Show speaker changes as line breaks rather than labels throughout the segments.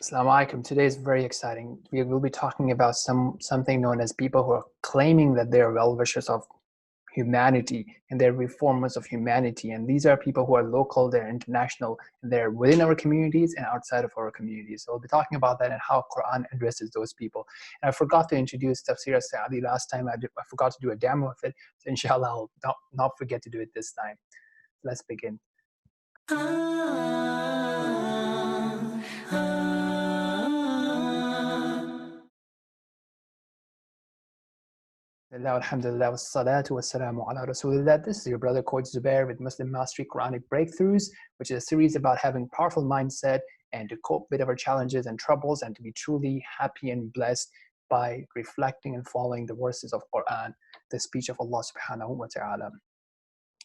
Assalamu alaikum. Today is very exciting. We will be talking about something known as people who are claiming that they are well-wishers of humanity and they're reformers of humanity. And these are people who are local, they're international, and they're within our communities and outside of our communities. So we'll be talking about that and how Quran addresses those people. And I forgot to introduce Tafsir Saadi last time. I forgot to do a demo of it. So inshallah, I'll not forget to do it this time. Let's begin. Alhamdulillah, wassalatu wassalamu ala rasulillah. This is your brother Coach Zubair with MuslimMastery Quranic Breakthroughs, which is a series about having powerful mindset and to cope with our challenges and troubles and to be truly happy and blessed by reflecting and following the verses of Quran, the speech of Allah subhanahu wa ta'ala.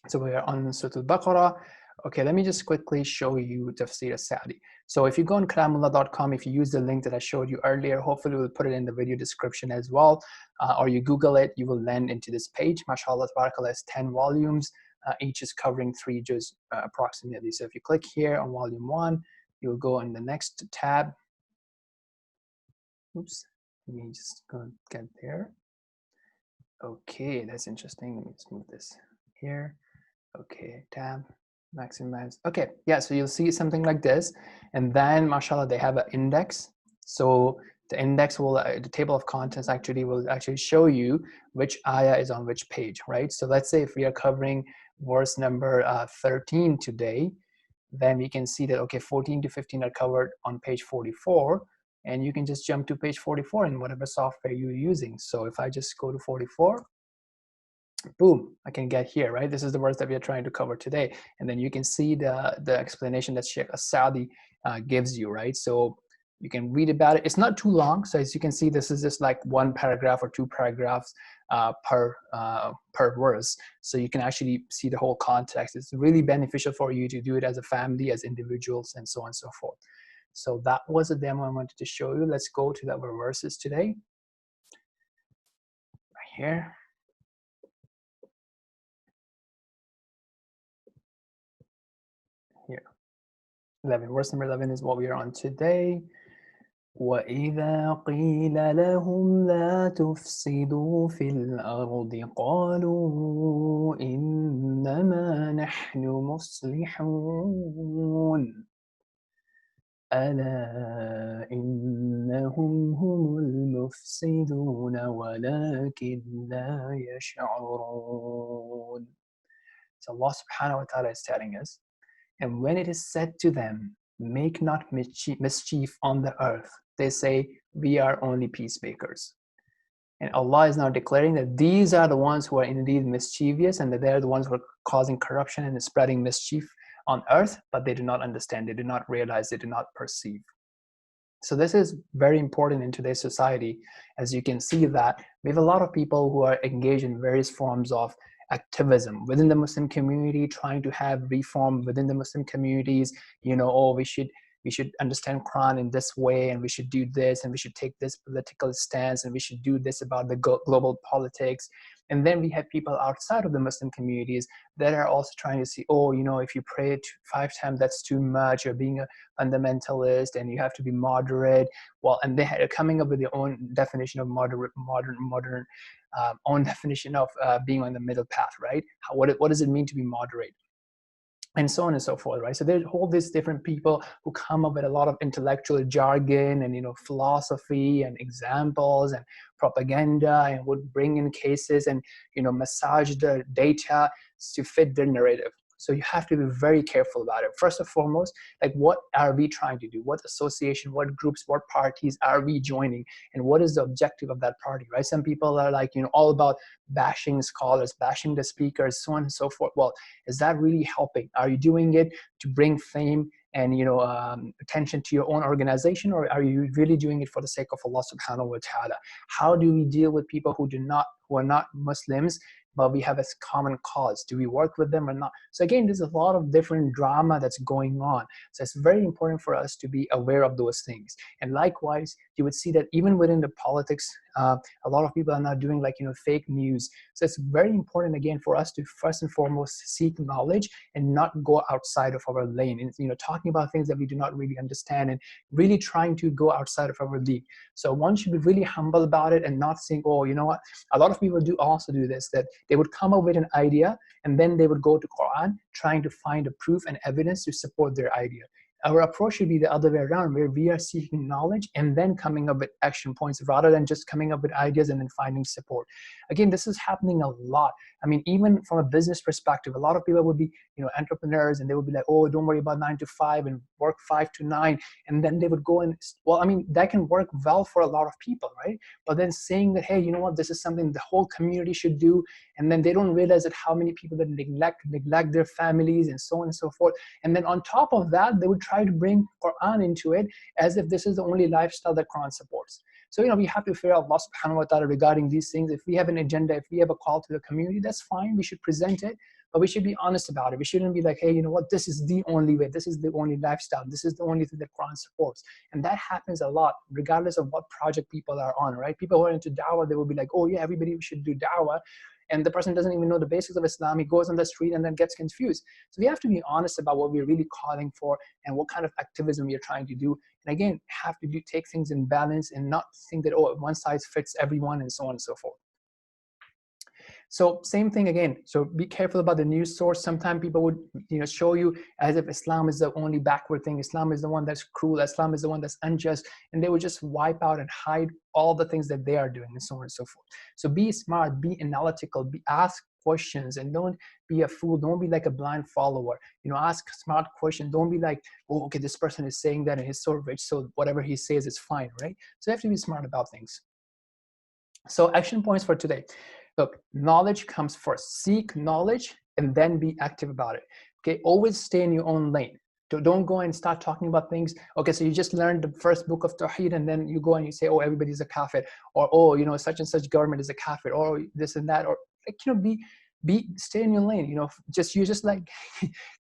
So we are on Surah Al-Baqarah. Okay, let me just quickly show you Tafsir Saadi. So if you go on kalamullah.com, if you use the link that I showed you earlier, hopefully we'll put it in the video description as well, or you Google it, you will land into this page. MashaAllah, tabarakallah, has 10 volumes. Each is covering 3 juz approximately. So if you click here on volume 1, you'll go on the next tab. Oops, let me just go and get there. Okay, that's interesting. Let me just move this here. Okay, tab. Maximize. Okay, yeah, so you'll see something like this, and then mashallah they have an index. So the index will, the table of contents actually will show you which ayah is on which page, right? So let's say if we are covering verse number 13 today, then we can see that, okay, 14 to 15 are covered on page 44, and you can just jump to page 44 in whatever software you're using. So if I just go to 44, boom, I can get here, right? This is the verse that we are trying to cover today. And then you can see the explanation that Sheikh Saadi gives you, right? So you can read about it. It's not too long. So as you can see, this is just like 1 paragraph or 2 paragraphs per verse. So you can actually see the whole context. It's really beneficial for you to do it as a family, as individuals, and so on and so forth. So that was a demo I wanted to show you. Let's go to our verses today. Right here. Here, 11. Verse number 11 is what we are on today. وَإِذَا قِيلَ لَهُمْ لَا تُفْسِدُوا فِي الْأَرْضِ قَالُوا إِنَّمَا نَحْنُ مُصْلِحُونَ أَلَا إِنَّهُمْ هُمُ الْمُفْسِدُونَ وَلَكِنْ لَا يَشْعُرُونَ. So Allah subhanahu wa ta'ala is telling us, and when it is said to them, make not mischief on the earth, they say, we are only peacemakers. And Allah is now declaring that these are the ones who are indeed mischievous and that they're the ones who are causing corruption and spreading mischief on earth, but they do not understand, they do not realize, they do not perceive. So this is very important in today's society. As you can see that we have a lot of people who are engaged in various forms of activism within the Muslim community, trying to have reform within the Muslim communities. You know, oh, we should understand Quran in this way, and we should do this, and we should take this political stance, and we should do this about the global politics. And then we have people outside of the Muslim communities that are also trying to see, oh, you know, if you pray 5 times, that's too much. You're being a fundamentalist, and you have to be moderate. Well, and they are coming up with their own definition of modern own definition of being on the middle path, right? What does it mean to be moderate? And so on and so forth, right? So there's all these different people who come up with a lot of intellectual jargon and, you know, philosophy and examples and propaganda, and would bring in cases and, you know, massage the data to fit their narrative. So you have to be very careful about it. First and foremost, like, what are we trying to do? What association, what groups, what parties are we joining? And what is the objective of that party, right? Some people are like, you know, all about bashing scholars, bashing the speakers, so on and so forth. Well, is that really helping? Are you doing it to bring fame and, you know, attention to your own organization, or are you really doing it for the sake of Allah subhanahu wa ta'ala? How do we deal with people who are not Muslims, but we have a common cause? Do we work with them or not? So again, there's a lot of different drama that's going on. So it's very important for us to be aware of those things. And likewise, you would see that even within the politics A lot of people are now doing like, fake news. So it's very important, again, for us to first and foremost seek knowledge and not go outside of our lane. And, talking about things that we do not really understand and really trying to go outside of our league. So one should be really humble about it and not saying, oh, you know what? A lot of people do also do this, that they would come up with an idea and then they would go to Quran trying to find a proof and evidence to support their idea. Our approach should be the other way around, where we are seeking knowledge and then coming up with action points rather than just coming up with ideas and then finding support. Again, this is happening a lot. I mean, even from a business perspective, a lot of people would be, entrepreneurs, and they would be like, oh, don't worry about 9 to 5 and work 5 to 9. And then they would go and, well, I mean, that can work well for a lot of people, right? But then saying that, hey, you know what, this is something the whole community should do. And then they don't realize that how many people that neglect their families and so on and so forth. And then on top of that, they would try to bring Quran into it as if this is the only lifestyle that Quran supports. So, we have to fear Allah subhanahu wa ta'ala regarding these things. If we have an agenda, if we have a call to the community, that's fine. We should present it, but we should be honest about it. We shouldn't be like, hey, you know what, this is the only way. This is the only lifestyle. This is the only thing that Quran supports. And that happens a lot, regardless of what project people are on, right? People who are into dawah, they will be like, oh yeah, everybody should do dawah. And the person doesn't even know the basics of Islam. He goes on the street and then gets confused. So we have to be honest about what we're really calling for and what kind of activism we're trying to do. And again, have to take things in balance and not think that, oh, one size fits everyone and so on and so forth. So same thing again. So be careful about the news source. Sometimes people would, show you as if Islam is the only backward thing. Islam is the one that's cruel. Islam is the one that's unjust. And they would just wipe out and hide all the things that they are doing and so on and so forth. So be smart, be analytical, ask questions, and don't be a fool. Don't be like a blind follower. Ask smart questions. Don't be like, oh, okay, this person is saying that and he's so rich, so whatever he says is fine, right? So you have to be smart about things. So action points for today. Look, knowledge comes first. Seek knowledge and then be active about it. Okay, always stay in your own lane. Don't go and start talking about things. Okay, so you just learned the first book of Tawheed and then you go and you say, oh, everybody's a kafir, or oh, such and such government is a kafir, or this and that, or stay in your lane. You're just like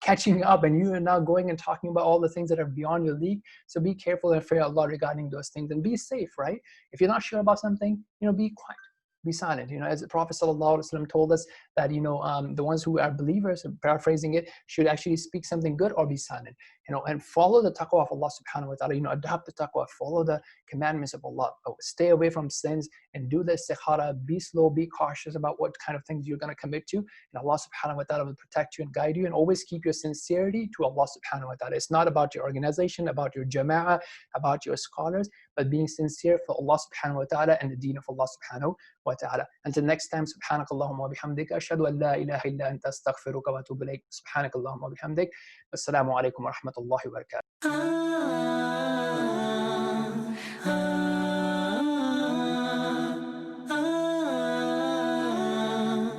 catching up, and you are now going and talking about all the things that are beyond your league. So be careful and fear Allah regarding those things, and be safe, right? If you're not sure about something, be quiet. Be silent. As the Prophet ﷺ told us that, the ones who are believers, paraphrasing it, should actually speak something good or be silent. And follow the taqwa of Allah subhanahu wa ta'ala. Adopt the taqwa, follow the commandments of Allah. Stay away from sins and do the istikhara. Be slow, be cautious about what kind of things you're going to commit to. And Allah subhanahu wa ta'ala will protect you and guide you. And always keep your sincerity to Allah subhanahu wa ta'ala. It's not about your organization, about your jama'ah, about your scholars, but being sincere for Allah subhanahu wa ta'ala and the deen of Allah subhanahu wa ta'ala. Until next time, subhanakallahumma wa bihamdika, ashhadu an la ilaha illa anta, astaghfiruka wa atubu ilayk. Subhanakallahumma wa bihamdik. Assalamu alaikum wa rahmatullahi wa barakatuh.